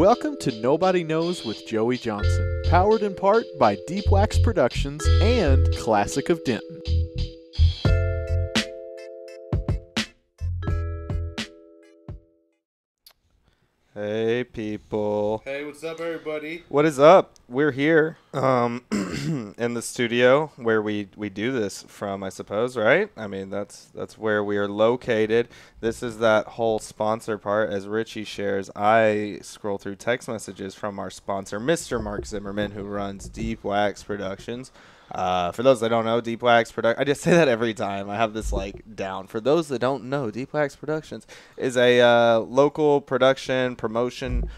Welcome to Nobody Knows with Joey Johnson, powered in part by Deep Wax Productions and Classic of Denton. Hey people. Hey, what's up, everybody? What is up? We're here in the studio where we do this from, I suppose, right? I mean, that's where we are located. This is that whole sponsor part. As Richie shares, I scroll through text messages from our sponsor, Mr. Mark Zimmerman, who runs Deep Wax Productions. For those that don't know, Deep Wax I just say that every time. I have this like down. For those that don't know, Deep Wax Productions is a local production promotion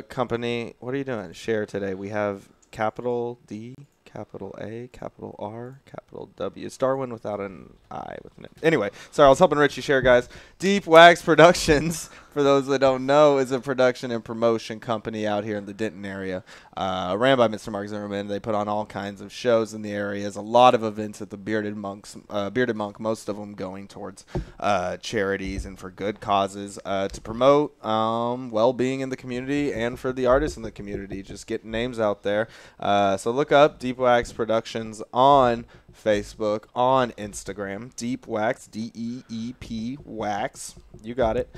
company. What are you doing? Share today. We have capital D, capital A, capital R, capital W. It's DARWN without an I with an I. Anyway, sorry, I was helping Richie share, guys. Deep Wax Productions, for those that don't know, is a production and promotion company out here in the Denton area. Ran by Mr. Mark Zimmerman. They put on all kinds of shows in the area. There's a lot of events at the Bearded Monk, most of them going towards charities and for good causes to promote well-being in the community and for the artists in the community, just getting names out there. So look up Deep Wax Productions on Facebook, on Instagram, Deep Wax, D-E-E-P Wax. You got it.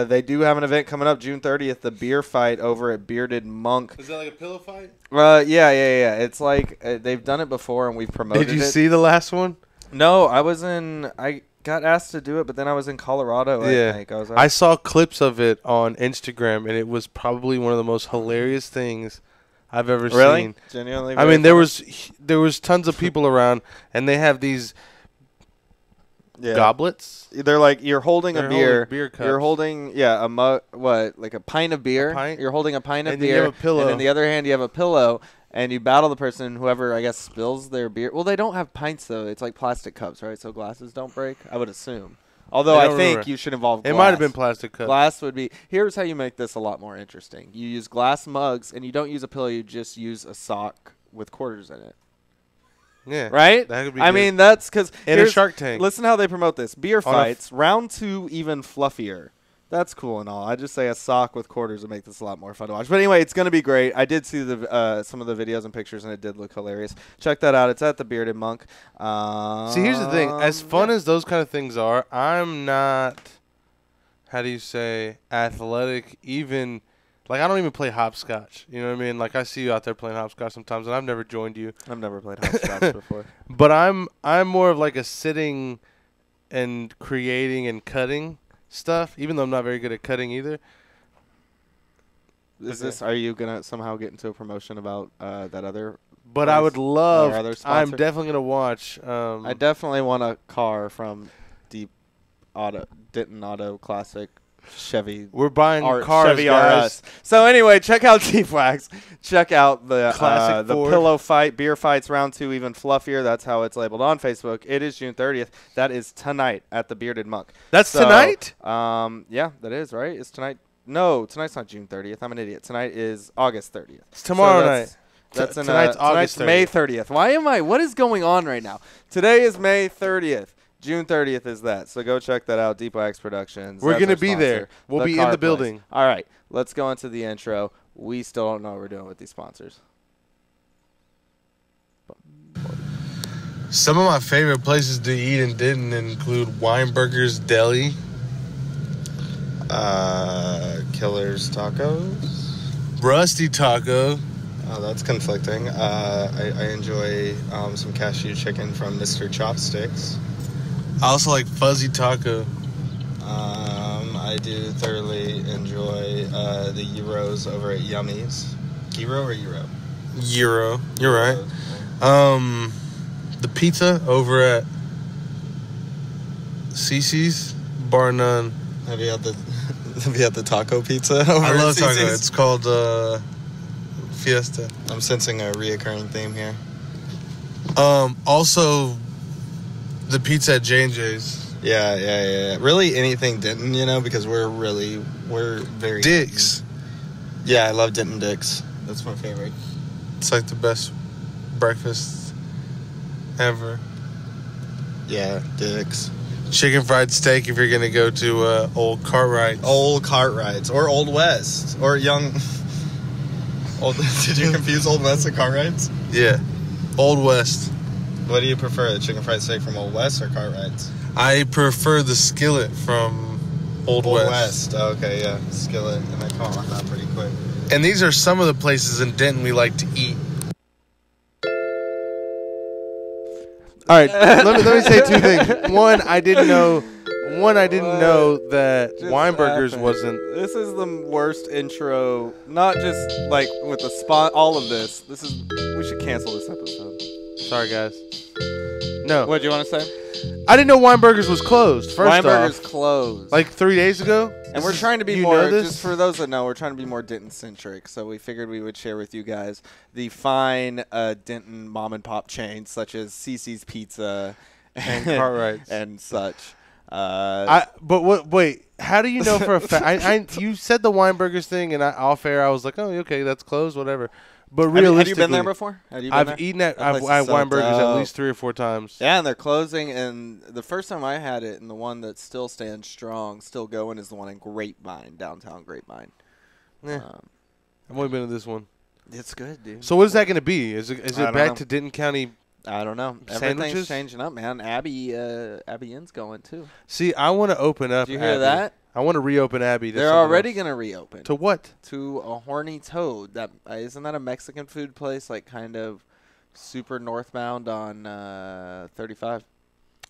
They do have an event coming up June 30th, the beer fight over at Bearded Monk. Is that like a pillow fight? Yeah. It's like they've done it before and we've promoted it. Did you see the last one? No, I got asked to do it, but then I was in Colorado, I think. I saw clips of it on Instagram, and it was probably one of the most hilarious things I've ever seen. Genuinely? I mean, there was tons of people around, and they have these goblets. They're like, you're holding a beer. Beer cups. You're holding, a mug, like a pint of beer. A pint? You're holding a pint of And beer. you have a pillow. And in the other hand, you have a pillow. And you battle the person, whoever, I guess, spills their beer. Well, they don't have pints, though. It's like plastic cups, right? So glasses don't break, I would assume. Although I think you should involve glass. It might have been plastic cups. Glass would be. Here's how you make this a lot more interesting. You use glass mugs, and you don't use a pillow. You just use a sock with quarters in it. Yeah. Right? That could be I good. mean, that's because. In a Shark Tank. Listen how they promote this. Beer fights, round 2 even fluffier. That's cool and all. I just say a sock with quarters would make this a lot more fun to watch. But anyway, it's going to be great. I did see the some of the videos and pictures, and it did look hilarious. Check that out. It's at the Bearded Monk. See, here's the thing. As fun as those kind of things are, I'm not, how do you say, athletic even. Like, I don't even play hopscotch. You know what I mean? Like, I see you out there playing hopscotch sometimes, and I've never joined you. I've never played hopscotch before. But I'm more of like a sitting and creating and cutting stuff, even though I'm not very good at cutting either. Are you gonna somehow get into a promotion about that other? But I would love. I'm sponsor? definitely gonna watch. I definitely want a car from Denton Auto Classic Chevy. We're buying cars, Chevy guys. RS. So anyway, check out Deep Wax. Check out the Classic the Ford. pillow fight, beer fights, round 2 even fluffier. That's how it's labeled on Facebook. It is June 30th. That is tonight at the Bearded Monk. That's tonight? Yeah, that is right. It's tonight. No, tonight's not June 30th. I'm an idiot. Tonight is August 30th. It's tomorrow night. That's tonight's August 30th. May 30th. What is going on right now? Today is May 30th. June 30th is that. So go check that out, Deep Wax Productions. We're going to be there. We'll be in the building. All right, let's go into the intro. We still don't know what we're doing with these sponsors. Some of my favorite places to eat in Denton include Weinberger's Deli, Killer's Tacos. Rusty Taco. Oh, that's conflicting. I enjoy some cashew chicken from Mr. Chopsticks. I also like Fuzzy Taco. I do thoroughly enjoy the gyros over at Yummy's. Gyro or Euro? Euro. You're right. The pizza over at Cece's, bar none. Have you had the taco pizza? I love taco. It's called Fiesta. I'm sensing a reoccurring theme here. Also, the pizza at J&J's. Yeah. Really anything Denton, because we're very... Dick's. Yeah, I love Denton Dick's. That's my favorite. It's like the best breakfast ever. Yeah, Dick's. chicken fried steak if you're gonna go to Old Cartwright. Old Cartwrights or Old West or Young. Old. Did you confuse Old West and Cartwrights? Yeah, Old West. What do you prefer, the chicken fried steak from Old West or Cartwrights? I prefer the skillet from Old West. Okay, yeah, skillet, and I call on that pretty quick. And these are some of the places in Denton we like to eat. All right, let me say two things. One, I didn't know that Weinberger's wasn't. This is the worst intro. Not just like with the spot. All of this. We should cancel this episode. Sorry, guys. No. What do you want to say? I didn't know Weinberger's was closed. Weinberger's closed. Like 3 days ago. And we're trying to be more, just for those that know, we're trying to be more Denton-centric. So we figured we would share with you guys the fine Denton mom-and-pop chains, such as CC's Pizza and Cartwright's and such. Wait, how do you know for a fact? You said the Weinberger's thing, and off air, I was like, oh, okay, that's closed, whatever. But realistically, have you been there before? I've eaten at Weinberger's at least 3 or 4 times. Yeah, and they're closing. And the first time I had it, and the one that still stands strong, still going, is the one in Grapevine, downtown Grapevine. Yeah. I've only been to this one. It's good, dude. So what is that going to be? Is it back to Denton County? I don't know. Everything's changing up, man. Abby Inn's going too. See, I want to open up. Did you hear that? I want to reopen Abby. They're already going to reopen. To what? To a Horny Toad. Isn't that a Mexican food place, like kind of super northbound on 35?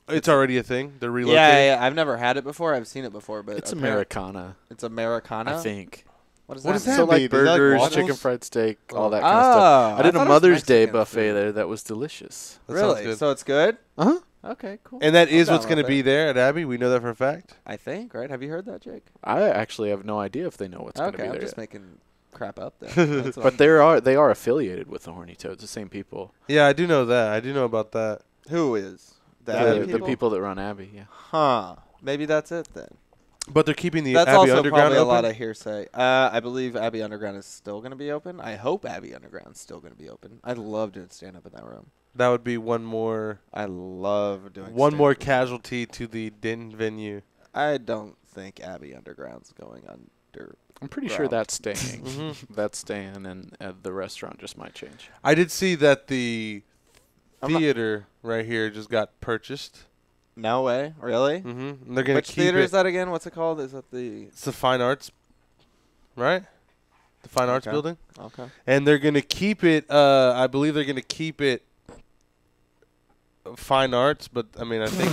It's already a thing. They're relocating. Yeah. I've never had it before. I've seen it before, but it's Americana. It's Americana. I think. What does that mean? So like burgers, chicken fried steak, all that kind of stuff. I did a Mother's Day buffet there that was delicious. Really? So it's good? Uh-huh. Okay, cool. And that is what's going to be there at Abby? We know that for a fact? I think, right? Have you heard that, Jake? I actually have no idea if they know what's going to be there. Okay, I'm just making crap up there. But they are affiliated with the Horny Toads, the same people. Yeah, I do know that. I do know about that. Who is? The people that run Abby, yeah. Huh. Maybe that's it then. But they're keeping the That's Abbey also Underground probably open? a lot of hearsay. I believe Abbey Underground is still going to be open. I hope Abbey Underground is still going to be open. I'd love to stand up in that room. That would be one more. I love doing one more casualty to the Denton venue. I don't think Abbey Underground's going under. I'm pretty sure that's staying. That's staying, and the restaurant just might change. I did see that the theater right here just got purchased. No way, really? Mm-hmm. They're gonna Which theater is that again? What's it called? Is that the? It's the Fine Arts, right? The Fine Arts building. Okay. And they're gonna keep it. I believe they're gonna keep it. Fine Arts, but I mean, I think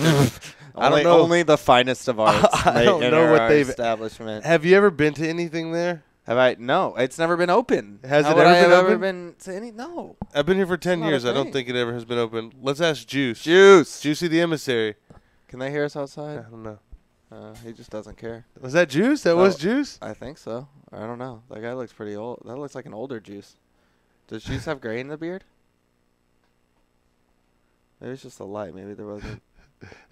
I don't know. Only the finest of arts. I don't know what they've establishment. Have you ever been to anything there? Have I? No, it's never been open. Has How it would ever I been have open? ever been to any? No. I've been here for 10 years. I don't thing. think it ever has been open. Let's ask Juice. Juicy the emissary. Can they hear us outside? I don't know. He just doesn't care. Was that Juice? That was Juice? I think so. I don't know. That guy looks pretty old. That looks like an older Juice. Does Juice have gray in the beard? Maybe it's just the light. Maybe there wasn't.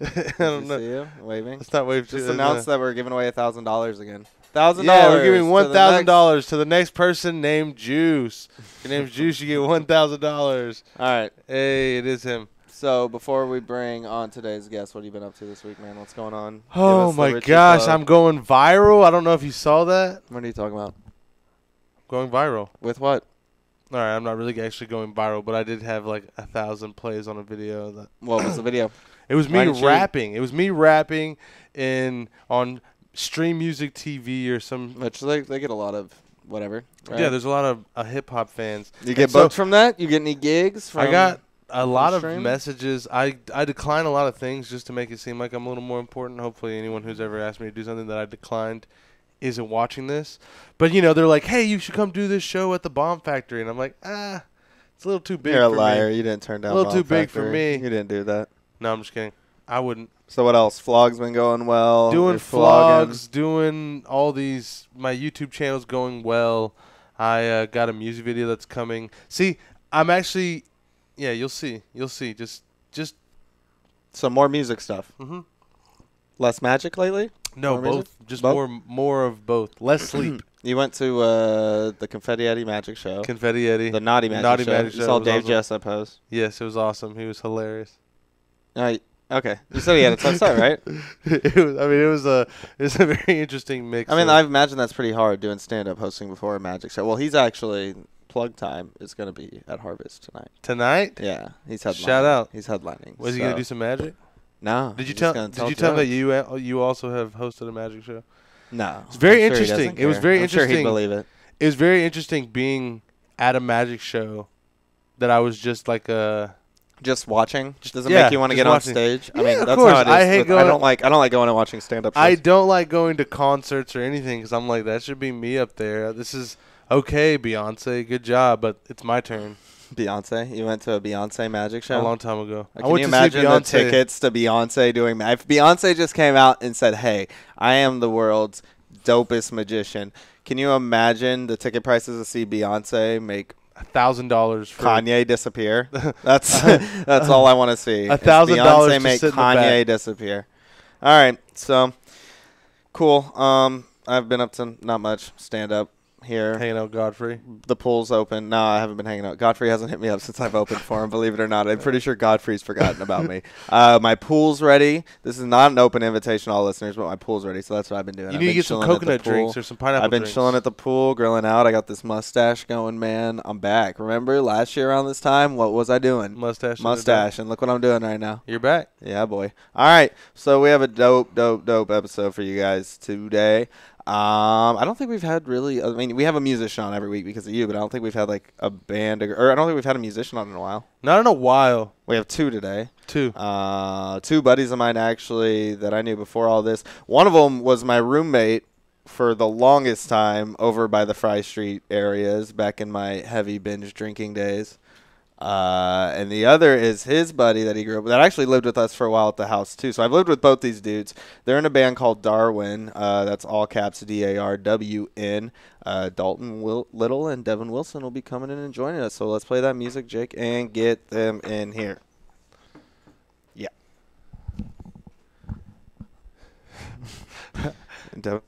I don't know. See you waving? Let's not wave. Just announced that we're giving away $1,000 again. $1,000. Yeah, we're giving $1,000 to the next person named Juice. If your name's Juice, you get $1,000. All right. Hey, it is him. So before we bring on today's guest, what have you been up to this week, man? What's going on? Oh my gosh, I'm going viral. I don't know if you saw that. What are you talking about? Going viral. With what? All right, I'm not really actually going viral, but I did have like 1,000 plays on a video. What was the video? It was me rapping. It was me rapping on Stream Music TV or some. Which they get a lot of whatever. Right? Yeah, there's a lot of hip hop fans. You get booked from that? You get any gigs? I got a lot of messages. I decline a lot of things just to make it seem like I'm a little more important. Hopefully anyone who's ever asked me to do something that I declined isn't watching this. But, you know, they're like, hey, you should come do this show at the Bomb Factory. And I'm like, it's a little too big for me. You're a liar. You didn't turn down a little Bomb too big Factory. for me. You didn't do that. No, I'm just kidding. I wouldn't. So what else? Vlogs been going well. Doing vlogs, doing all these. My YouTube channel's going well. I got a music video that's coming. See, I'm actually. Yeah, you'll see. You'll see. Just. Some more music stuff. Mm-hmm. Less magic lately? No, more both. Music? Just both? more of both. Less sleep. You went to the Confetti Eddie Magic Show. Confetti Eddie. The Naughty Magic Show. You saw Dave awesome. Jessup host. Yes, it was awesome. He was hilarious. Now, Okay. You said he had a tough set, right? It was a very interesting mix. I mean, of- I imagine that's pretty hard doing stand-up hosting before a magic show. Well, he's actually plug time is going to be at Harvest tonight. tonight. Yeah, he's headlining. Shout out. He's headlining. Was he gonna do some magic? No. Did you he's just tell? gonna Did you tell him that jokes. you also have hosted a magic show? No. It's very I'm sure he interesting. doesn't It was care. very I'm Sure he'd interesting. believe it. It was very interesting being at a magic show that I was just like Just watching doesn't Yeah, make you want to just get on watching. stage. I Yeah, mean, of that's course. how it is. I hate I going- don't like going and watching stand-up shows. I don't like going to concerts or anything because I'm like, that should be me up there. This is okay, Beyonce, good job, but it's my turn. Beyonce. You went to a Beyonce magic show A long time ago. I Can went you to see imagine the Beyonce. tickets to Beyonce doing? If Beyonce just came out and said, "Hey, I am the world's dopest magician," can you imagine the ticket prices to see Beyonce make $1,000 for Kanye disappear? That's that's all I want to see. is $1,000 Beyonce to make sit in the Kanye back. disappear. All right, so cool. I've been up to not much stand up here. hanging out Godfrey. The pool's open. No, I haven't been hanging out. Godfrey hasn't hit me up since I've opened for him, believe it or not. I'm pretty sure Godfrey's forgotten about me. My pool's ready. This is not an open invitation to all listeners, but my pool's ready, so that's what I've been doing. You I've need to been get some chilling at the coconut pool. drinks or some pineapple I've been drinks. chilling at the pool, grilling out. I got this mustache going, man. I'm back. Remember last year around this time? What was I doing? Mustache. Mustache. And look what I'm doing right now. You're back. Yeah, boy. All right. So we have a dope episode for you guys today. I don't think we've had really. I mean, we have a musician on every week because of you, but I don't think we've had like a band or I don't think we've had a musician on in a while. Not in a while. We have two today. Two. Two buddies of mine actually that I knew before all this. One of them was my roommate for the longest time over by the Fry Street areas back in my heavy binge drinking days. And the other is his buddy that he grew up with that actually lived with us for a while at the house too. So I've lived with both these dudes. They're in a band called DARWN. That's all caps DARWN. Dalton Little and Devin Wilson will be coming in and joining us. So let's play that music, Jake, and get them in here. Yeah. Devin.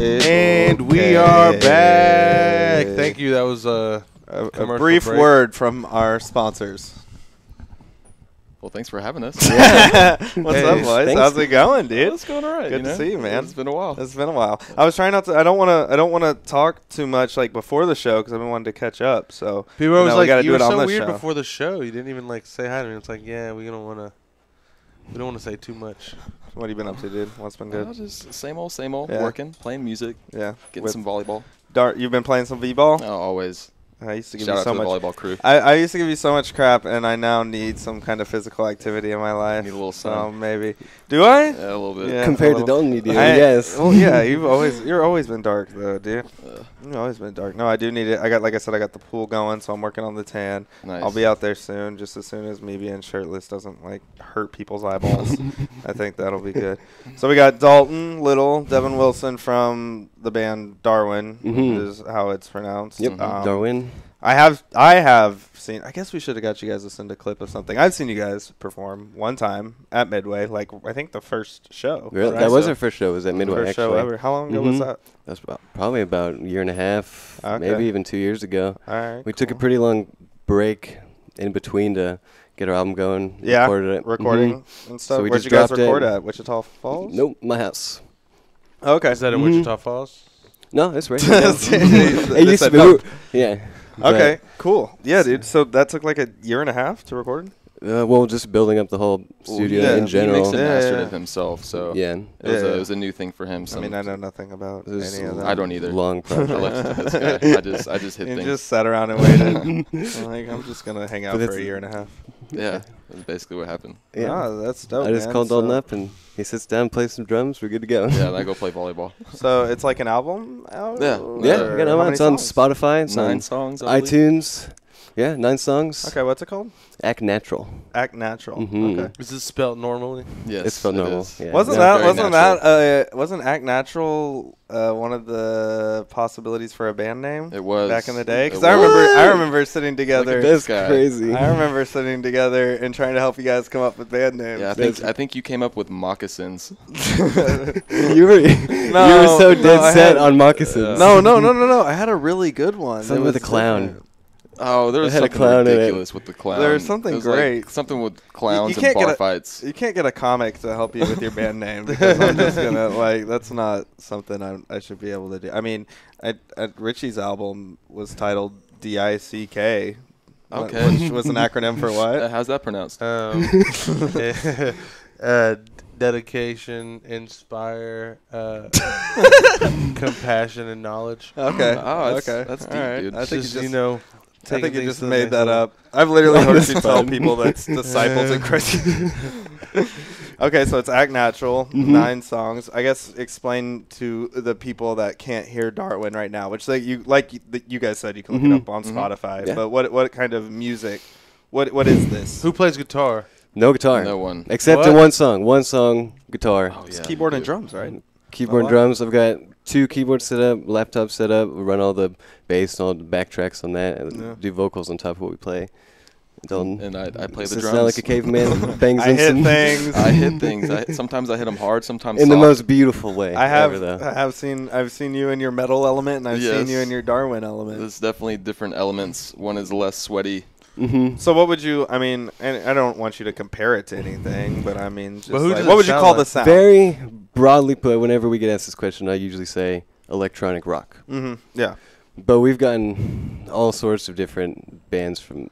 And we are back. Thank you. That was A commercial brief break. word from our sponsors. Well, thanks for having us. What's Hey, up, boys? thanks. How's it going, dude? It's going all right. Good to see you, man. It's been a while. It's been a while. I was trying not to. I don't want to talk too much like before the show because I've been wanting to catch up. So People were always we gotta like, do you were it on so the weird show. before the show. You didn't even like say hi to me. It's like, yeah, we don't want to say too much. What have you been up to, dude? What's been good? Just same old, Yeah. working, playing music, Yeah, getting With some volleyball. Dart. You've been playing some v-ball. Oh, always. I used to give Shout you out so to the much. volleyball crew. I used to give you so much crap, and I now need some kind of physical activity in my life. Need a little So sun. maybe. Do I? Yeah, a little bit. Yeah. Compared a to little. Dalton, you do, Yes. yes. Well, yeah. You're always been dark though, dude. Uh, You've always been dark. No, I do need it. Like I said, I got the pool going, so I'm working on the tan. nice. I'll be out there soon, just as soon as me being shirtless doesn't like hurt people's eyeballs. I think that'll be good. So we got Dalton Little, Devin Wilson from the band DARWN, Mhm. is how it's pronounced. Yep, Mhm. Darwin. I have seen. I guess we should have got you guys to send a clip of something. I've seen you guys perform one time at Midway, like I think the first show. Really? right? That was So, our first show. It was at Midway, first actually. show ever. How long ago was Mhm. that? That's probably about a year and a half, Okay. maybe even 2 years ago. All right. We took a pretty long break in between to get our album going. Yeah, recorded it. recording Mhm. and stuff. So we Where'd just you guys dropped it. record at? Wichita Falls? Nope, my house. Okay. Is that in Mhm. Wichita Falls? No, it's right They here. said It used to be. no. Yeah. Okay, cool. Yeah, dude. So that took like a year and a half to record? Well, just building up the whole studio yeah. in He general. mixed and Yeah, mastered yeah. it himself, so Yeah. it was a new thing for him. I mean, I know nothing about This any of that. I don't either. long I project. left it to this guy. I just hit You things. just sat around and waited. Like, I'm just gonna hang out But for a it's- year and a half. Yeah, that's basically what happened. Yeah. Oh, that's dope. I just man. called Dalton So- up and he sits down, plays some drums. We're good to go. Yeah, and I go play volleyball. So it's like an album out? Yeah. Yeah, Or we got how it. many It's on songs? Spotify. It's 9 on songs. I believe. iTunes. Yeah, 9 songs. Okay, what's it called? Act Natural. Act Natural. Mhm. Okay. Is this spelled normally? Yes, It's spelled it normal, is. yeah. Wasn't Yeah, that very natural. wasn't Act Natural one of the possibilities for a band name It was back in the day? It Because I was. remember sitting together. this That's guy. crazy. I remember sitting together and trying to help you guys come up with band names. Yeah, I think you came up with moccasins. you were you were so no, dead I set had- on moccasins. No. I had a really good one. Something It with a was clown. different. Oh, there was It had a something clown in it. ridiculous with the clown. There was something It was great. Like something with clowns can't and bar get a- fights. You can't get a comic to help you with your band name because I'm just gonna that's not something I should be able to do. I mean, Richie's album was titled DICK. Okay. Which was an acronym for what? How's that pronounced? Dedication, inspire, compassion, and knowledge. Okay. Oh, okay. that's deep, All right. dude. I think Just, you just know, I taking think you things just to the made next that level. up. I've literally heard That's you tell fun. people that's disciples in Christ. Okay, so it's Act Natural, Mhm. 9 songs. I guess explain to the people that can't hear Darwin right now, which you guys said you can look it Mhm. up on Mhm. Spotify. Yeah. But what kind of music? What is this? Who plays guitar? No guitar. No one. Except What? in one song. One song, guitar. Oh, It's yeah, keyboard you and do. drums, right? Keyboard and lot. drums. I've got 2 keyboards set up, laptop set up. We run all the bass and all the backtracks on that, and Yeah. do vocals on top of what we play. Dalton And I play the sits drums. down like a caveman, bangs I in hit some things. I hit things. Sometimes I hit them hard. Sometimes in the soft. most beautiful way. I've ever, though. seen you in your metal element, and I've seen you Yes. in your Darwin element. There's definitely different elements. One is less sweaty. Mm-hmm. So what would you? I mean, and I don't want you to compare it to anything, but I mean, just But who like, does what it would you sound call like? the sound? Very broadly put, whenever we get asked this question, I usually say electronic rock. Mm-hmm. Yeah. But we've gotten all sorts of different bands from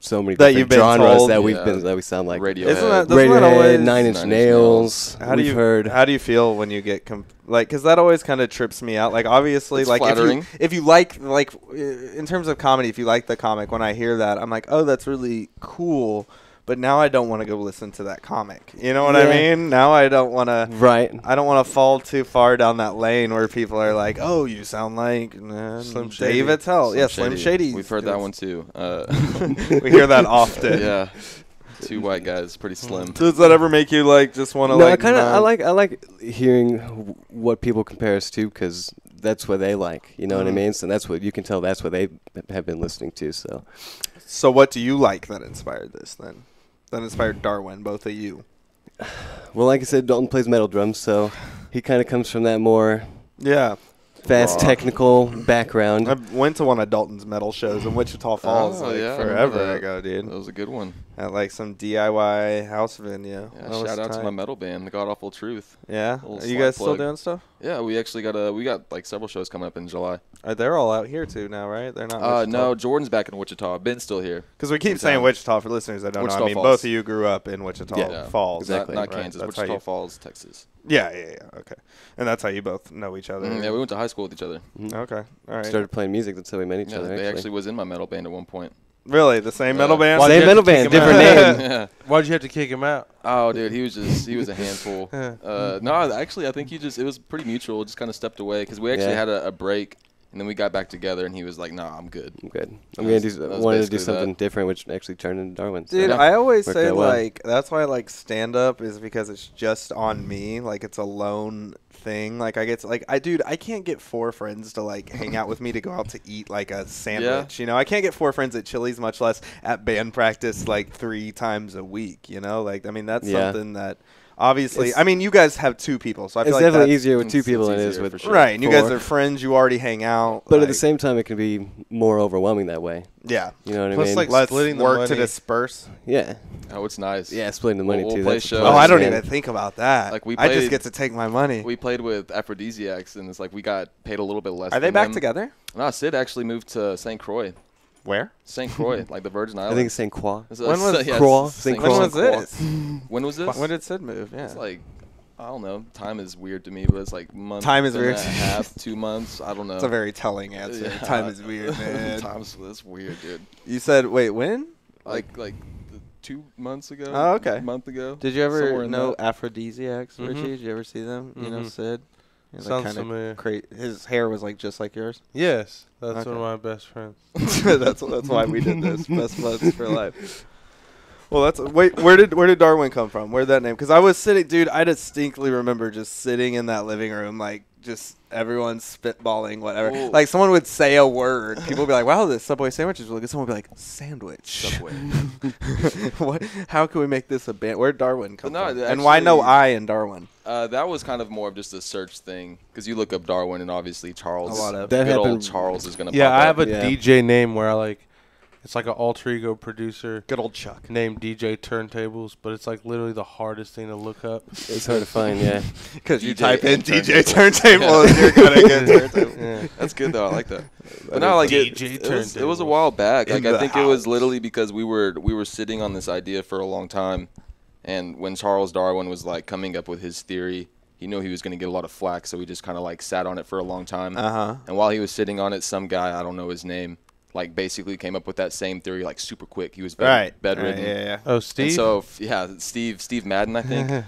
so many That different you've been genres told. that we've Yeah. been that we sound like Radiohead. Doesn't that Radiohead, always? Nine Inch Nine Inch Nails. How do we've you heard. How do you feel when you get because that always kind of trips me out. Like obviously, It's like flattering. if you like in terms of comedy, if you like the comic, when I hear that, I'm like, oh, that's really cool. But now I don't want to go listen to that comic. You know what I Yeah. mean? Now I don't want to. Right. I don't want to fall too far down that lane where people are like, "Oh, you sound like Slim Shady. Dave Attell." Yeah, Slim Shady. We've heard that one too. We hear that often. Yeah. 2 white guys, pretty slim. Does that ever make you like just want to No, like? I like hearing what people compare us to because that's what they like. You know what I Mhm. mean? So that's what you can tell. That's what they have been listening to. So So what do you like that inspired this then? That inspired Darwin, both of you. well, like I said, Dalton plays metal drums, so he kind of comes from that more Yeah, fast Raw. technical background. I went to one of Dalton's metal shows in Wichita Falls Oh, like yeah, I remember forever that. ago, dude. That was a good one. At like some DIY house venue. Yeah, That was shout out to tight. my metal band, The God Awful Truth. Yeah, Little are you slight guys still plug. doing stuff? Yeah, we actually got like several shows coming up in July. They're all out here too now, right? They're not. No, Jordan's back in Wichita. Ben's still here. because we keep Good saying time. Wichita for listeners that don't know. Wichita I mean, Falls. both of you grew up in Wichita Yeah, Falls, exactly. Not right? Kansas. That's how Wichita you- Falls, Texas. Yeah. Okay, and that's how you both know each other. Yeah, we went to high school with each other. Mhm. Okay, all right. Started playing music. That's how we met each Yeah, other. they actually was in my metal band at one point. Really, the same metal band? Why'd you Same have metal to kick band, him out? different name. Yeah. Why'd you have to kick him out? Oh, dude, he was a handful. No, actually, I think it was pretty mutual. Just kind of stepped away because we actually Yeah. had a break, and then we got back together, and he was like, "Nah, I'm good." I'm good. I'm That gonna was- do. that was Wanted to do basically something that. different, which actually turned into Darwin. So. Dude, Yeah. I always Worked say out well. like that's why I like stand up is because it's just on me. Like it's a lone thing. Like I can't get 4 friends to like hang out with me to go out to eat like a sandwich. You know, I can't get 4 friends at Chili's, much less at band practice like 3 times a week. You know, like I mean that's Yeah. something that obviously. It's- I mean, you guys have 2 people, so I It's feel like definitely that's easier with 2 it's people than it is easier with for sure. right. And you guys 4. are friends. You already hang out. But at the like, same time, it can be more overwhelming that way. yeah. You know what Plus, I mean? like, Let's splitting the work to money. disperse. yeah, Oh, it's nice. yeah, splitting the money We'll too. play That's the shows. plus, Oh, I don't man. even think about that. Like, we I just played- get to take my money. We played with Aphrodisiacs, and it's like we got paid a little bit less. Are they than back them. together? No, Sid actually moved to St. Croix. Where? St. Croix, like the Virgin I Islands. think it's St. Croix. It's When was yeah, Croix? it's St. When Croix. was this? When was this? When did Sid move? Yeah. It's like, I don't know. Time is weird to me, but it's like month. Time is and weird. a half, 2 months. I don't know. That's a very telling answer. Yeah. Time is weird, man. That's weird, dude. You said, wait, when? Like 2 months ago. Oh, okay. A month ago. Did you somewhere ever in know that. Aphrodisiacs, Mhm. Richie? Did you ever see them? You know, Mhm. Sid? He was, Sounds kinda familiar. his hair was like just like yours. Yes, that's Okay. one of my best friends. that's why we did this. Best buds for life. Well, where did Darwin come from? Where did that name? Because I was sitting, dude. I distinctly remember just sitting in that living room, like just everyone spitballing whatever. Whoa. Like someone would say a word, people would be like, "Wow, this Subway sandwich is really good." Someone would be like, "Sandwich." Subway. What? How can we make this a band? Where did Darwin come No, from? it And why no actually- I in Darwin? That was kind of more of just a search thing, because you look up Darwin and obviously Charles. A lot of- That good old happened- Charles is gonna. Yeah, pop I up. have a Yeah. DJ name where I like, it's like an alter ego producer Good old Chuck. named DJ Turntables, but it's like literally the hardest thing to look up. It's hard to find, yeah. Because you DJ type in and DJ turntable. Turntable, you're gonna get turntable. Yeah. That's good though. I like that. That But no, like DJ it was a Turntables. while back. In Like I the think it was house. literally because we were sitting on this idea for a long time, and when Charles Darwin was like coming up with his theory, he knew he was going to get a lot of flack, so we just kind of like sat on it for a long time. Uh-huh. And while he was sitting on it, some guy, I don't know his name, like basically came up with that same theory like super quick. He was bedridden. Yeah. Oh, And Steve? so Steve Madden, I think.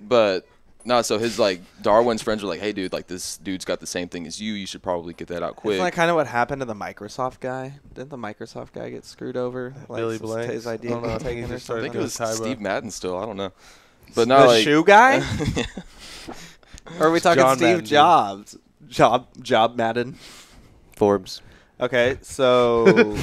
But no, so his like Darwin's friends were like, "Hey, dude, like this dude's got the same thing as you. You should probably get that out quick." Isn't that kind of what happened to the Microsoft guy? Didn't the Microsoft guy get screwed over? Like Billy some- Blanks? his idea I don't know, got I think he taken or just started I think something? it was Tybo. Steve Madden still. I don't know. But no, The like shoe guy? Or are we talking John Steve Madden, dude. Jobs? Job Madden. Forbes. Okay, so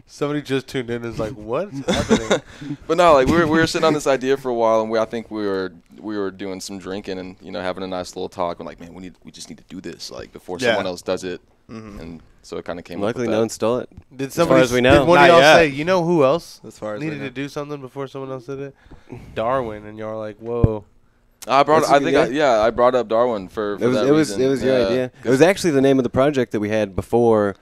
Somebody just tuned in and is like, what's happening? But no, like we were sitting on this idea for a while, and I think we were doing some drinking and having a nice little talk. We're like, man, we just need to do this like before Yeah. someone else does it, Mhm. and so it kind of came. Luckily, up no with one stole it. Did far somebody, as we know. did one Not of y'all yet. say, you know who else as far as we needed know. to do something before someone else did it? Darwin, and y'all were like, whoa. that. That's a good idea. I brought up Darwin for It was that it was reason. it was your Yeah, idea. It 'cause- was actually the name of the project that we had before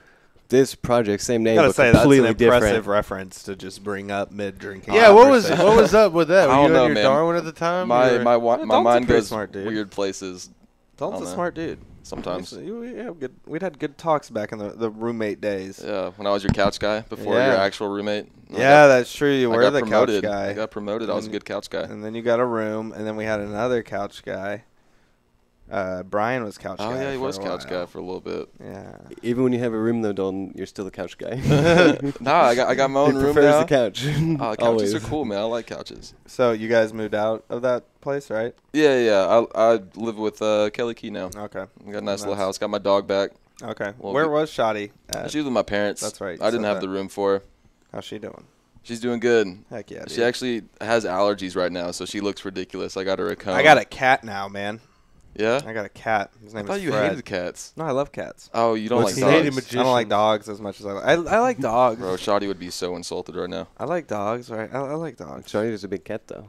this project, same I name, gotta but say that's an completely impressive different. reference to just bring up mid drinking. Yeah, what was up with that? I Were don't you know, on your man. Darwin at the time? my or- my Dalton's my a mind pretty goes smart dude. weird places Dalton's a know. smart dude. sometimes. We'd had good talks back in the roommate days. Yeah, when I was your couch guy before your Yeah. actual roommate. Yeah, that's true. You I were got the couch promoted. guy. I got promoted. I was a And- good couch guy. And then you got a room, and then we had another couch guy. Brian was couch guy. Oh yeah, he for was a couch while. guy for a little bit. Yeah. Even when you have a room though, Dalton, you're still the couch guy. Nah, I got my own He room prefers now. the couch. Oh, couches Always. are cool, man. I like couches. So you guys moved out of that place, right? Yeah. I live with Kelly Key now. Okay. I got a nice little Nice. house. Got my dog back. Okay. Well, Where we- was Shoddy at? She was with my parents. That's right, you I didn't said have that. the room for her. How's she doing? She's doing good. Heck yeah, She dude. actually has allergies right now, so she looks ridiculous. I got her a comb. I got a cat now, man. Yeah? I got a cat. His I name thought is you Fred. hated cats. No, I love cats. Oh, you don't What's like his name? dogs? Hated I don't like Magicians. dogs as much as I like dogs. Bro, Shoddy would be so insulted right now. I like dogs, right? I like dogs. Sorry, there's a big cat though.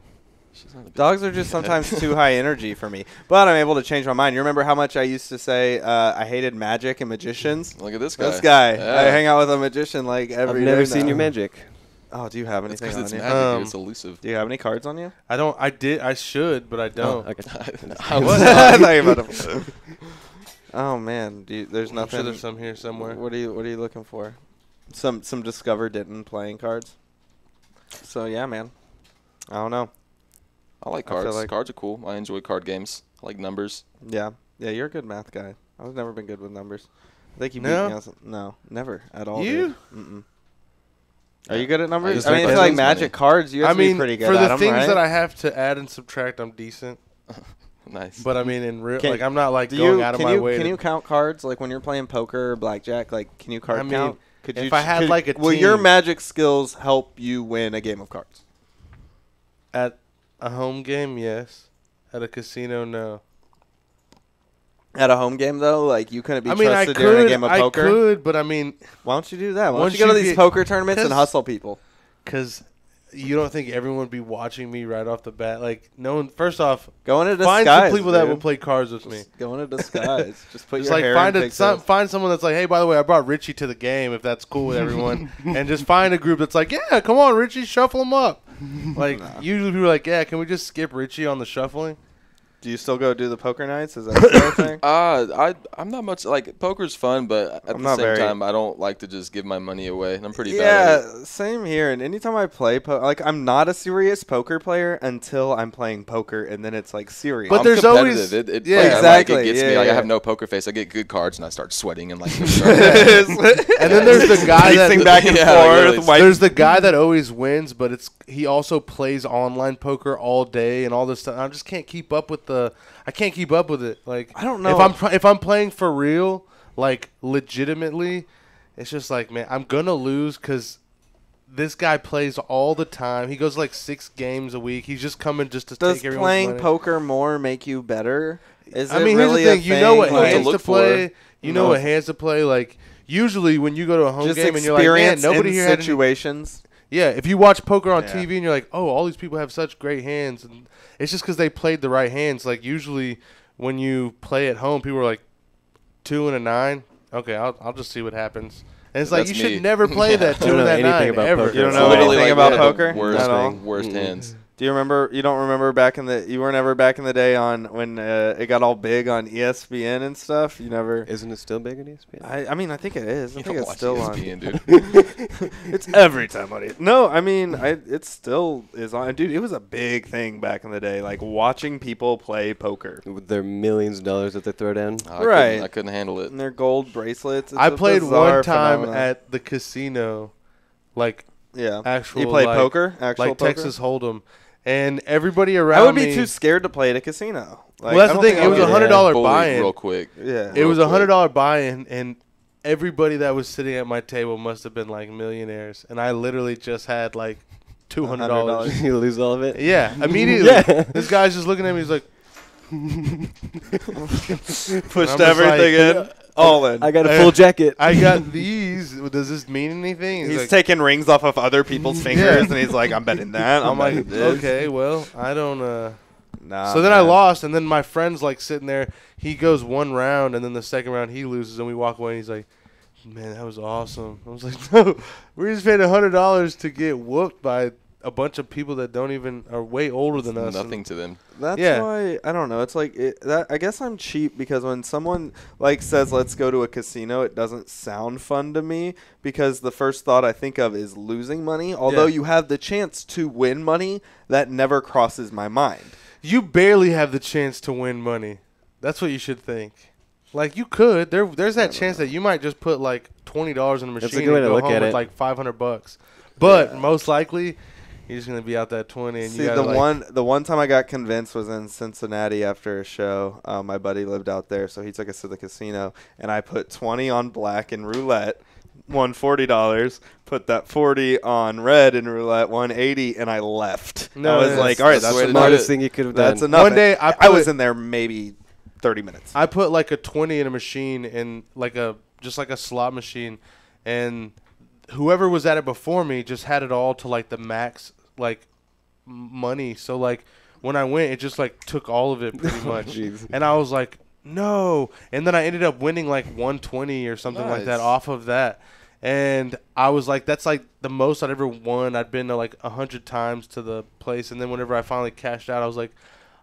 She's not a big Dogs are just sometimes too high energy for me. But I'm able to change my mind. You remember how much I used to say I hated magic and magicians? Look at this guy. This guy. Yeah. I hang out with a magician like every I've never day seen now. your magic. Oh, do you have It's anything because on it's you? magic. Dude. It's elusive. Do you have any cards on you? I should, but I don't. Oh, okay. I was What? I thought you were about to- Oh man, there's I'm nothing. sure there's some here somewhere. What are you looking for? Some Discover Denton playing cards. So yeah, man. I don't know. I like I feel cards. like- Cards are cool. I enjoy card games. I like numbers. Yeah, you're a good math guy. I've never been good with numbers. I think you beat No? me on some, no, never at all. You? dude. Mm-mm. Are you good at numbers? just I mean, like if you my like son's magic money. cards, you have I to be mean, pretty good for at the them, things right? that I have to add and subtract, I'm decent. Nice. But I mean, in real, Can- like, I'm not like Do going you out of can my you way. can to, you count cards like when you're playing poker or blackjack? Like, can you card I mean, count? Could if you I had, could- like, a will your team- magic skills help you win a game of cards? At a home game, yes. At a casino, no. At a home game though, like you couldn't be I mean, I trusted during a could, game of I poker. could, but I mean, Why don't you do that? Why don't Once you go to you these get- poker tournaments and 'cause- hustle people? because you don't think everyone would be watching me right off the bat? Like, no one. First off, Go into find disguise. some people that dude. will play cards with me. Just go into disguise. Just put Just your like hair find in find someone that's like, hey, by the way, I brought Richie to the game. If that's cool with everyone, and just find a group that's like, yeah, come on, Richie, shuffle them up. Like usually people are like, yeah, can we just skip Richie on the shuffling? Do you still go do the poker nights? Is that still a thing? I'm not much like poker's fun, but at I'm the not same very- time, I don't like to just give my money away, and I'm pretty bad at it. Yeah, same here. And anytime I play like I'm not a serious poker player until I'm playing poker, and then it's like serious. But I'm there's always- competitive. It, yeah, like, exactly, Like, it gets yeah, me. Like yeah. I have no poker face. I get good cards, and I start sweating and like. And then there's the guy pacing that back and Yeah, like, forth. literally. white- there's the guy that always wins, but he also plays online poker all day and all this stuff. I just can't keep up with I can't keep up with it. Like I don't know. if I'm playing for real, like legitimately, it's just like, man, I'm gonna lose because this guy plays all the time. He goes like 6 games a week. He's just coming just to Does take everyone's playing money. poker more make you better? Is I it mean, really here's the thing. a You know what thing? Like, hands to to look play. for. You know what hands to play. Like usually when you go to a home Just game and you're like, man, experience nobody in here had any situations. Yeah, if you watch poker on Yeah. TV and you're like, oh, all these people have such great hands, and it's just because they played the right hands. Like usually, when you play at home, people are like 2 and a 9. Okay, I'll just see what happens. And it's like That's you me. should never play Yeah. that I 2 don't and know that anything 9 about ever. poker. You don't It's know Literally, anything like, about one of the poker? Worst, At all? worst Mm-mm. hands. Do you remember? You don't remember back in the? You were never back in the day on when it got all big on ESPN and stuff. You never. Isn't it still big on ESPN? I mean, I think it is. I You think don't it's watch still ESPN, on. dude. It's every time on it. No, I mean, it still is on. Dude, it was a big thing back in the day, like watching people play poker. With their millions of dollars that they throw down. Right. I couldn't handle it. And their gold bracelets. It's I a played bizarre one time phenomenon. at the casino, like yeah. actual. You played like, poker, actual like poker? Texas Hold'em, and everybody around I would be me. too scared to play at a casino. Like, Well, that's I the don't thing, think it was I would- $100 Bullied buy-in. real quick. Yeah. It was real quick. $100 buy-in, and everybody that was sitting at my table must have been like millionaires, and I literally just had like $200. You lose all of it? Yeah, immediately. Yeah. This guy's just looking at me. He's like, pushed I'm just everything like, in. All in. I got a full jacket. I got these. Does this mean anything? He's like, taking rings off of other people's fingers, and he's like, "I'm betting that." I'm like, betting this. okay, well, I don't. Nah, So then I man. lost, and then my friend's like sitting there. He goes one round, and then the second round he loses, and we walk away. And he's like, "Man, that was awesome." I was like, "No, we just paid $100 to get whooped by a bunch of people that don't even are way older than us." Nothing to them. That's Yeah. why I don't know. It's like that. I guess I'm cheap because when someone like says, "Let's go to a casino," it doesn't sound fun to me because the first thought I think of is losing money. Although Yeah. you have the chance to win money, that never crosses my mind. You barely have the chance to win money. That's what you should think. Like you could. There's that chance that you might just put like $20 in a That's a machine good way and to go look home at with it. like $500. But Yeah. most likely, you're just gonna be out that 20. And See, you gotta the one time I got convinced was in Cincinnati after a show. My buddy lived out there, so he took us to the casino, and I put 20 on black in roulette, won $40. Put that 40 on red in roulette, 180, and I left. No, I was that's- like, all right, that's that's the way to do enough. Smartest thing you could have done. That's enough. One day I I was put- in there maybe 30 minutes. I put like a 20 in a machine and like a slot machine, and whoever was at it before me just had it all to like the max like money. So like when I went, it just like took all of it pretty much, Jeez. and I was like, no. And then I ended up winning like 120 or something like that Nice. off of that. And I was like, that's like the most I'd ever won. I'd been to like 100 times to the place, and then whenever I finally cashed out, I was like,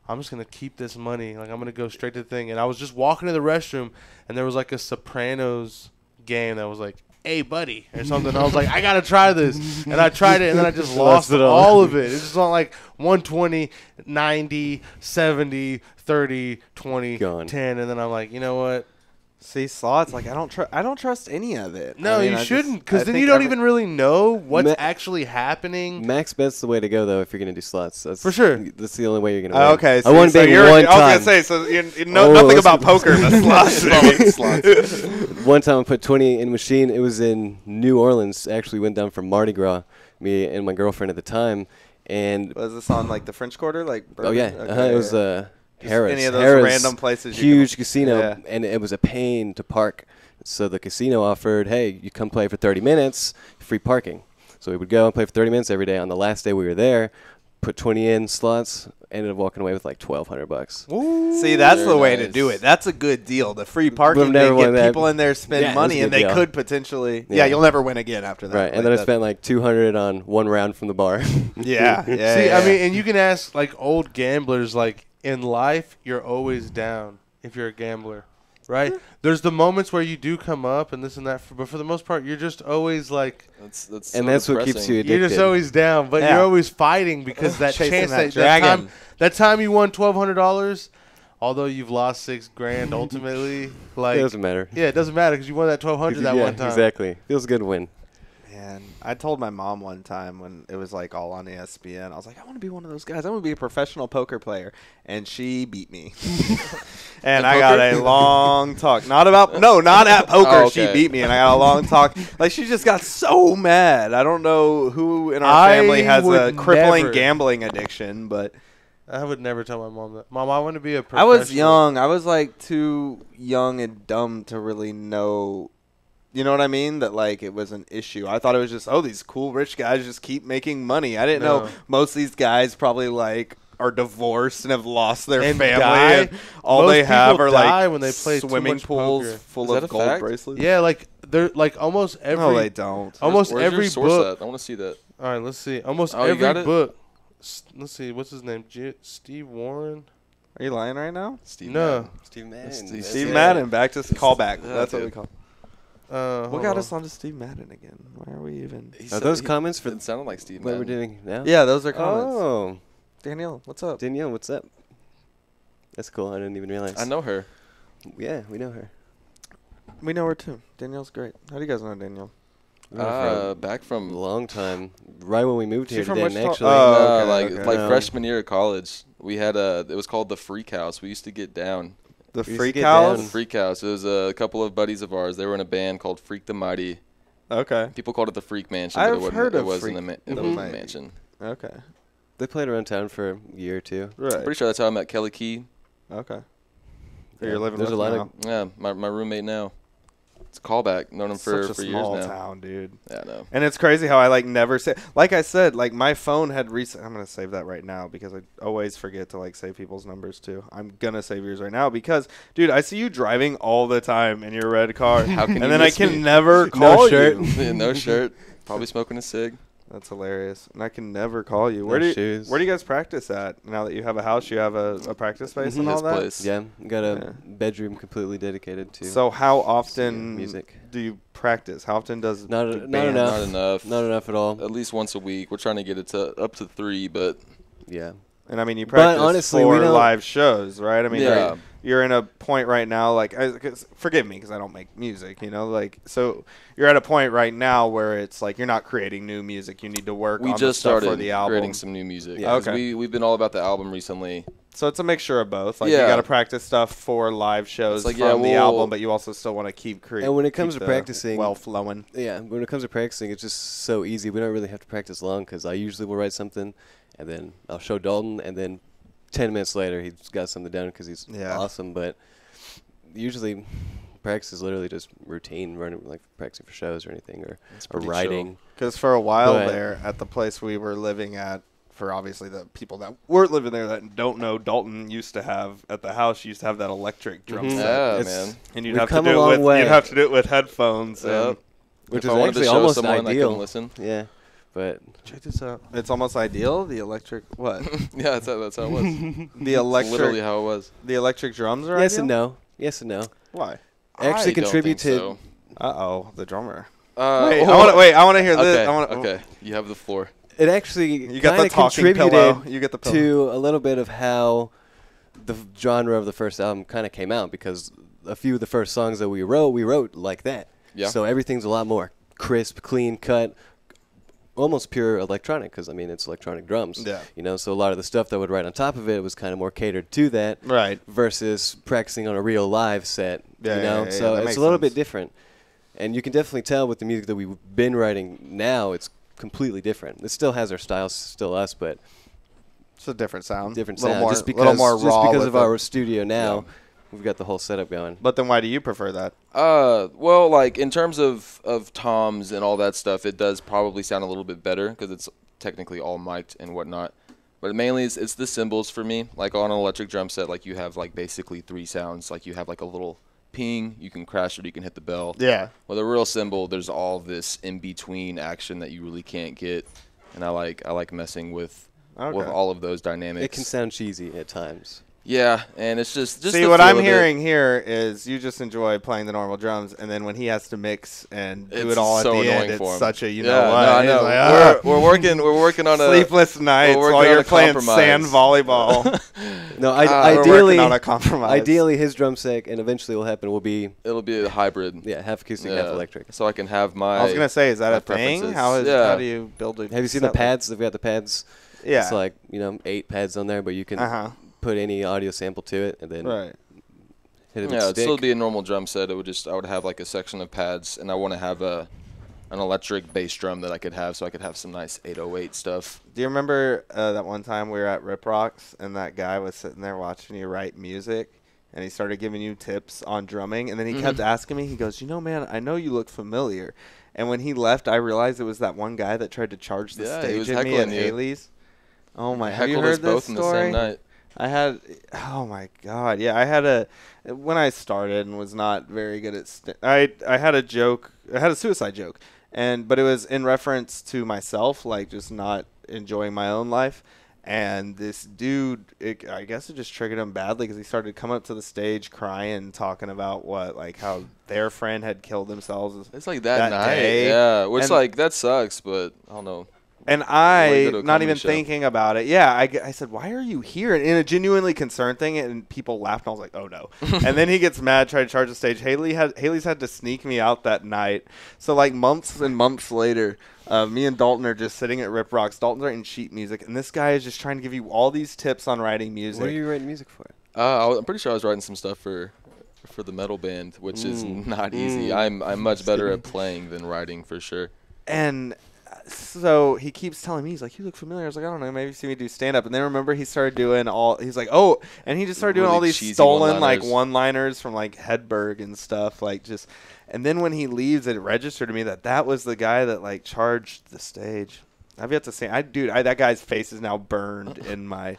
I'm just gonna keep this money. Like I'm gonna go straight to the thing. And I was just walking to the restroom, and there was like a Sopranos game that was like, "Hey, buddy," or something. I was like, I gotta try this, and I tried it, and then I just lost it all. all of it. It's just on like 120, 90, 70, 30, 20, Gone. 10, and then I'm like, you know what? See, slots, like I don't trust any of it. No, I mean, you I shouldn't, just- because I then think you don't every- even really know what's Ma- actually happening. Max bet's the way to go, though, if you're going to do slots. That's, For sure. That's the only way you're going to win. Okay, I won so big you're, one I was gonna time. say, so you know Oh, nothing let's- about poker, but slots. One time I put 20 in a machine. It was in New Orleans. Actually went down for Mardi Gras, me and my girlfriend at the time. And, Was this on like the French Quarter, like? oh, yeah. Bourbon? Okay, It was yeah. Just Harris. any of those Harris, random places you huge can- casino, Yeah. and it was a pain to park. So the casino offered, hey, you come play for 30 minutes, free parking. So we would go and play for 30 minutes every day. On the last day we were there, put 20 in slots, ended up walking away with like $1,200. See, that's Very the way to nice. do it. That's a good deal. The free parking never thing, won get that. people in there spend Yeah, money, that's a and good they deal. could potentially. Yeah. Yeah. You'll never win again after that. Right, and Like then I that- spent like 200 on one round from the bar. Yeah, yeah. See, yeah. I mean, and you can ask like old gamblers, like in life, you're always down if you're a gambler, right? There's the moments where you do come up and this and that, but for the most part, you're just always like, That's and so that's what keeps depressing. you addicted. you're just always down, but Yeah. you're always fighting because that Chasing chance, that that dragon. that time you won $1,200, although you've lost $6,000 ultimately, like It doesn't matter. yeah, it doesn't matter because you won that $1,200 that Yeah, one time. exactly. Feels good to win. Man, I told my mom one time when it was like all on ESPN, I was like, I want to be one of those guys. I want to be a professional poker player. And she beat me. And I got a long talk. Not at poker. Oh, She okay. beat me and I got a long talk. Like, she just got so mad. I don't know who in our I family has a would crippling never. gambling addiction, but I would never tell my mom that. Mom, I want to be a I professional. was young. I was like too young and dumb to really know. You know what I mean? That like it was an issue. I thought it was just these cool rich guys just keep making money. I didn't know No. most of these guys probably like are divorced and have lost their And family. die. And all Most they have people are die like when they play too swimming much pools poker. full Is of that a gold fact? bracelets. Yeah, like they're like almost every. No, they don't. Almost Where's every your source book. at? I want to see that. All right, let's see. Almost Oh, you got every it? book. Let's see. What's his name? Steve Warren. Are you lying right now? Steve No. Madden. Steve Madden. Steve Steve Yeah. Madden, back to callback. Yeah, That's what dude. we call. Hold What got on. us onto Steve Madden again? Why are we even? He Are said- those he- comments for It sounded like Steve what we're Madden. doing now? Yeah, those are comments. Oh, Danielle, what's up? Danielle, what's up? That's cool. I didn't even realize. I know her. Yeah, we know her. We know her too. Danielle's great. How do you guys know Danielle? We know her Back for a from long time. Right when we moved She here from to Denton, Wichita? actually. Oh, no, okay, like okay. like No. freshman year of college. We had it was called the Freak House. We used to get down. The We used to Freak get House? down. Freak House. It was a couple of buddies of ours. They were in a band called Freak the Mighty. Okay. People called it the Freak Mansion. I've but it wasn't, heard it of wasn't Freak a the it was a Mighty. mansion. Okay. They played around town for a year or two. Right. Pretty sure that's how I met Kelly Key. Okay. Yeah, You're living there's with a lot him of now. Yeah, my roommate now. It's a callback. Known him for Such a years small now. town, dude. Yeah, I know. And it's crazy how I like never say. Like I said, like my phone had recent. I'm gonna save that right now because I always forget to like save people's numbers too. I'm gonna save yours right now because, dude, I see you driving all the time in your red car, How can and you then I miss can me? never call shirt. you. No shirt. Probably smoking a cig. That's hilarious, and I can never call you. No Where do shoes. you guys practice at? Now that you have a house, you have a practice space and all His that. place. Yeah, got a Yeah. bedroom completely dedicated to So how often music. do you practice? How often does Not the a- not band- enough. Not enough. Not enough at all. At least once a week. We're trying to get it to up to 3, but Yeah. And I mean, you But practice honestly, for we don't- live shows, right? I mean, Yeah. you're in a point right now, like, 'cause forgive me because I don't make music, you know, like, so you're at a point right now where it's like you're not creating new music. You need to work we on the just stuff started for the album. creating some new music. Yeah. 'Cause Okay. We've been all about the album recently. So it's a mixture of both. Like, you Yeah. got to practice stuff for live shows It's like, from yeah, the we'll- album, but you also still want to keep creating. And when it comes to practicing- well flowing. Yeah, when it comes to practicing, it's just so easy. We don't really have to practice long because I usually will write something, and then I'll show Dalton, and then 10 minutes later he's got something done because he's Yeah. awesome. But usually practice is literally just routine, running like practicing for shows or anything, or pretty writing. Because for a while But- there, at the place we were living at, for obviously the people that weren't living there that don't know, Dalton used to have at the house. Used to have that electric drum Mhm. set, Yeah, It's- man. and you'd We've have to come do a it long with way. you'd have to do it with headphones. Yep. And Which If is I wanted actually to show almost someone, I ideal. couldn't listen. Yeah, but Check this out. it's almost ideal. The electric what? Yeah, that's how it was. the Literally electric how it was. the electric drums are yes ideal? and no. Yes and no. Why? Actually I don't think contributed. so. The drummer. Oh, Wait, I want to hear this. Okay, I wanna, okay. You have the floor. It actually You got the kinda talking contributed pillow. You get the pillow. to a little bit of how the genre of the first album kind of came out, because a few of the first songs that we wrote like that. Yeah. So everything's a lot more crisp, clean cut, almost pure electronic, because I mean it's electronic drums. Yeah. You know, so a lot of the stuff that would write on top of it was kind of more catered to that. Right. Versus practicing on a real live set. Yeah, you know, yeah, so that it's makes a little sense. bit different, and you can definitely tell with the music that we've been writing now, it's completely different. It still has our styles, still us, but It's a different sound. different Little sound. More, just because, little more just raw because with of it. our studio now, we've got the whole setup going. But then why do you prefer that? Well, like in terms of toms and all that stuff, it does probably sound a little bit better because it's technically all mic'd and whatnot. But mainly it's the cymbals for me. Like on an electric drum set, like you have like basically 3 sounds. Like you have like a little ping, you can crash it, you can hit the bell. Yeah. With a real cymbal, there's all this in between action that you really can't get, and I like messing with all of those dynamics. It can sound cheesy at times. Yeah, and it's just See, the what feel I'm of it. hearing here is you just enjoy playing the normal drums, and then when he has to mix and do It's it all at so the end, annoying for it's him. such a, you Yeah, know what? no, I He's know. like, "Ah." We're working on a Sleepless nights working while on you're a playing compromise. sand volleyball. No, We're ideally, working on a compromise. ideally his drum set, and eventually will happen, will be It'll be a hybrid. half acoustic, half Yeah, electric. So I can have my. I was gonna say, is that my a thing? preferences. How do you build it? Have you seen the pads? They've got the pads. Yeah. It's like 8 pads on there, but you can put any audio sample to it, and then Right. hit it with Yeah, a it'd stick. still be a normal drum set. I would have like a section of pads, and I want to have an electric bass drum that I could have, so I could have some nice 808 stuff. Do you remember that one time we were at Rip Rocks and that guy was sitting there watching you write music, and he started giving you tips on drumming, and then he kept asking me, he goes, man, I know you look familiar. And when he left, I realized it was that one guy that tried to charge the Yeah, he was stage at me at heckling you. Haley's. Oh my! Have you Heckled us heard both this in the story? same night. I had, oh my God, yeah, when I started and was not very good at, I had a joke, I had a suicide joke, but it was in reference to myself, like just not enjoying my own life, and this dude, I guess it just triggered him badly because he started coming up to the stage crying, talking about how their friend had killed themselves. It's like that night, day. yeah. Which And- that sucks, but I don't know. And Way to go to a not comedy even show. thinking about it. Yeah, I said, why are you here? And in a genuinely concerned thing, and people laughed, and I was like, oh, no. And then he gets mad, tried to charge the stage. Haley's had to sneak me out that night. So, like, months and months later, me and Dalton are just sitting at Rip Rocks. Dalton's writing sheet music, and this guy is just trying to give you all these tips on writing music. What are you writing music for? I'm pretty sure I was writing some stuff for the metal band, which is not easy. I'm much better at playing than writing for sure. And so he keeps telling me, he's like, you look familiar. I was like, I don't know, maybe you see me do stand-up. And then remember he started doing he's like, oh, and he just started doing Really all these cheesy stolen, like, one-liners. one-liners from, like, Hedberg and stuff, like, just, and then when he leaves, it registered to me that was the guy that, like, charged the stage. I've yet to see, that guy's face is now burned in my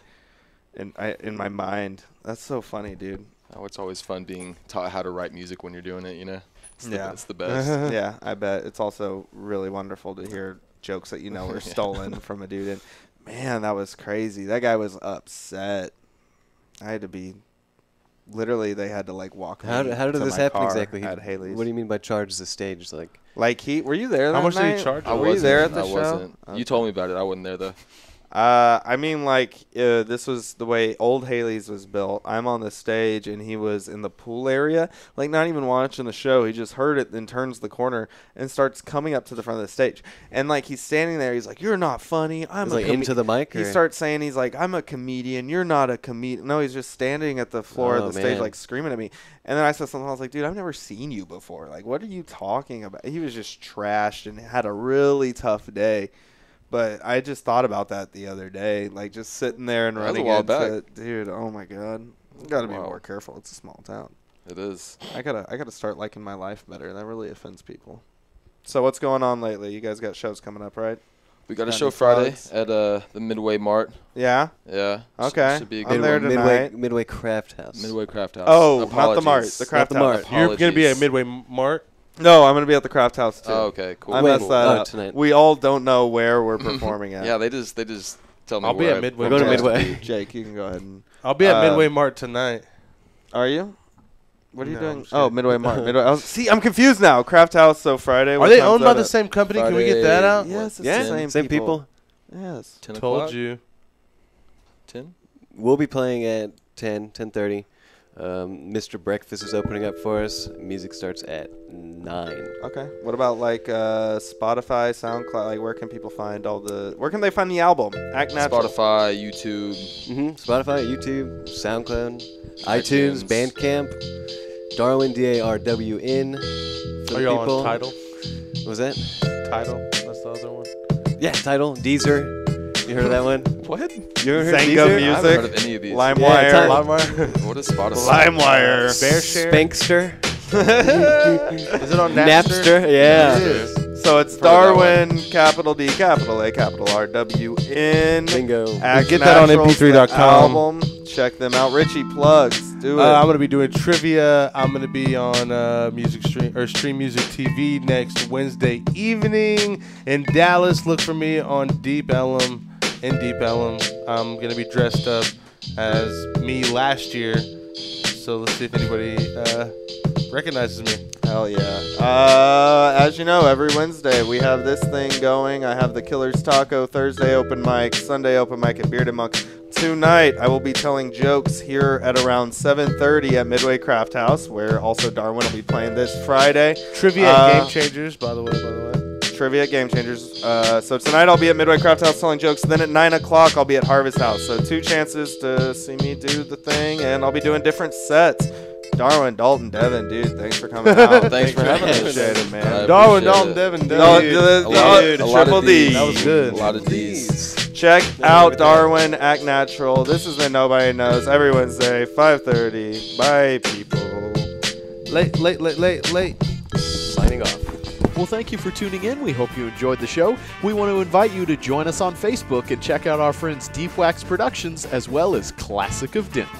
mind. That's so funny, dude. Oh, it's always fun being taught how to write music when you're doing it, you know? It's the Yeah. best. Yeah, I bet. It's also really wonderful to hear jokes that were stolen from a dude. And man, that was crazy. That guy was upset. I had to be. Literally, they had to like walk. How me did to this my happen car exactly? At Haley's. What do you mean by charge the stage? Like Were you there? How that much did he night? charge? Were you there at the I show? wasn't. Okay. You told me about it. I wasn't there though. I mean, this was the way old Haley's was built. I'm on the stage, and he was in the pool area, like not even watching the show. He just heard it, then turns the corner and starts coming up to the front of the stage. And like he's standing there, he's like, "You're not funny." He's like into the mic. He or? starts saying, "He's like, I'm a comedian. You're not a comedian." No, he's just standing at the floor of Oh, the stage, man. like screaming at me. And then I said something. I was like, "Dude, I've never seen you before. Like, what are you talking about?" He was just trashed and had a really tough day. But I just thought about that the other day, like just sitting there and That was a running while into back. dude. Oh my God, gotta be Wow. more careful. It's a small town. It is. I gotta start liking my life better. That really offends people. So what's going on lately? You guys got shows coming up, right? We got a Got show any Friday plugs? at the Midway Mart. Yeah. Yeah. Okay. Should be a I'm good there one. tonight. Midway Craft House. Midway Craft House. Oh, not the Apologies. Mart, the Craft Not the House. Mart. You're gonna be at Apologies. Midway Mart. No, I'm gonna be at the Craft House too. Oh, okay, cool. I Wait, messed that up. tonight. We all don't know where we're performing at. Yeah, they just tell me I'll be where at I- Midway We're going to Mart. Midway. Jake, you can go ahead and. I'll be at Uh, Midway Mart tonight. Are you? What are you No, doing? I'm just Oh, kidding. Midway Mart. See, I'm confused now. Craft House, so Friday. Are what they time's owned by that the at? same company? Can we get Friday. that out? Yes, it's Yeah, the same people. Yes. 10 Told o'clock? you. 10? We'll be playing at 10:30. Mr. Breakfast is opening up for us. Music starts at 9. Okay. What about like Spotify, SoundCloud? Like, where can people find where can they find the album? Act Natural. Spotify, YouTube. Spotify, YouTube, SoundCloud, iTunes, Bandcamp, Darwin, DARWN. For Are the y'all people. on Tidal? What was that? Tidal. That's the other one. Yeah, Tidal, Deezer. You heard of that one? What? You ever heard of these? Zango I haven't heard Music, of any of these. LimeWire, What is Spotify? LimeWire. Bearshare. Spankster? Is it on Napster? Napster? Yeah. It is. So it's Darwin, capital D, capital A, capital R, W, N. Bingo. Act Get that on Naturals, the mp3.com. album. Check them out. Richie plugs. Do it. I'm gonna be doing trivia. I'm gonna be on Music Stream or Stream Music TV next Wednesday evening in Dallas. Look for me on Deep Ellum. In Deep Ellum, I'm gonna be dressed up as me last year. So let's see if anybody recognizes me. Hell yeah. As you know, every Wednesday we have this thing going. I have the Killer's Taco Thursday open mic, Sunday open mic at Bearded Monk. Tonight I will be telling jokes here at around 7:30 at Midway Craft House, where also Darwin will be playing this Friday. Trivia and Game Changers, by the way. Trivia at Game Changers. So tonight I'll be at Midway Craft House telling jokes. Then at 9 o'clock I'll be at Harvest House. So 2 chances to see me do the thing, and I'll be doing different sets. Darwin, Dalton, Devin, dude, thanks for coming out. Thanks for having us. Appreciate it, man. Darwin, appreciate Dalton, it. Devin, No, Devin. A lot triple of D. Ds. That was good. A lot of D's. Check out Darwin, Act Natural. This is the Nobody Knows every Wednesday, 5:30. Bye, people. Late. Signing off. Well, thank you for tuning in. We hope you enjoyed the show. We want to invite you to join us on Facebook and check out our friends Deep Wax Productions as well as Classic of Denton.